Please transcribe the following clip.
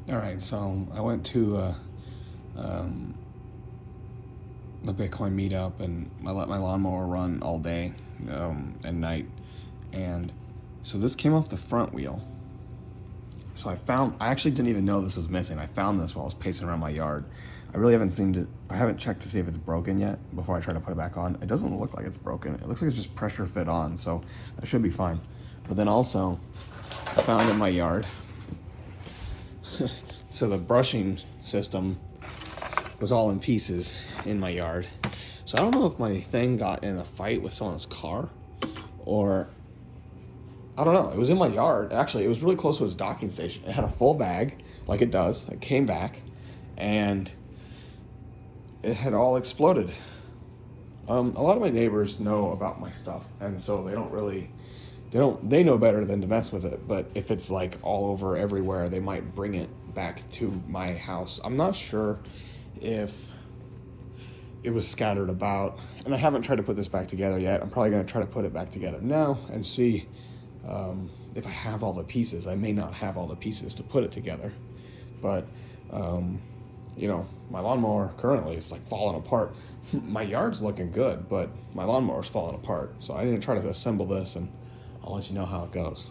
All right, so I went to um, the Bitcoin Meetup, and I let my lawnmower run all day and night. And so this came off the front wheel. So I actually didn't even know this was missing. I found this while I was pacing around my yard. I haven't checked to see if it's broken yet before I try to put it back on. It doesn't look like it's broken. It looks like it's just pressure fit on, so that should be fine. But then also, I found in my yard, so the brushing system was all in pieces in my yard. So I don't know if my thing got in a fight with someone's car, or I don't know. It was in my yard. Actually, it was really close to its docking station. It had a full bag, like it does. I came back, and it had all exploded. A lot of my neighbors know about my stuff, and so they know better than to mess with it. But if it's like all over everywhere, they might bring it back to my house. I'm not sure if it was scattered about, and I haven't tried to put this back together yet. I'm probably going to try to put it back together now and see if I have all the pieces. I may not have all the pieces to put it together, but my lawnmower currently is like falling apart. My yard's looking good, but my lawnmower's falling apart. So I need to try to assemble this, and I'll let you know how it goes.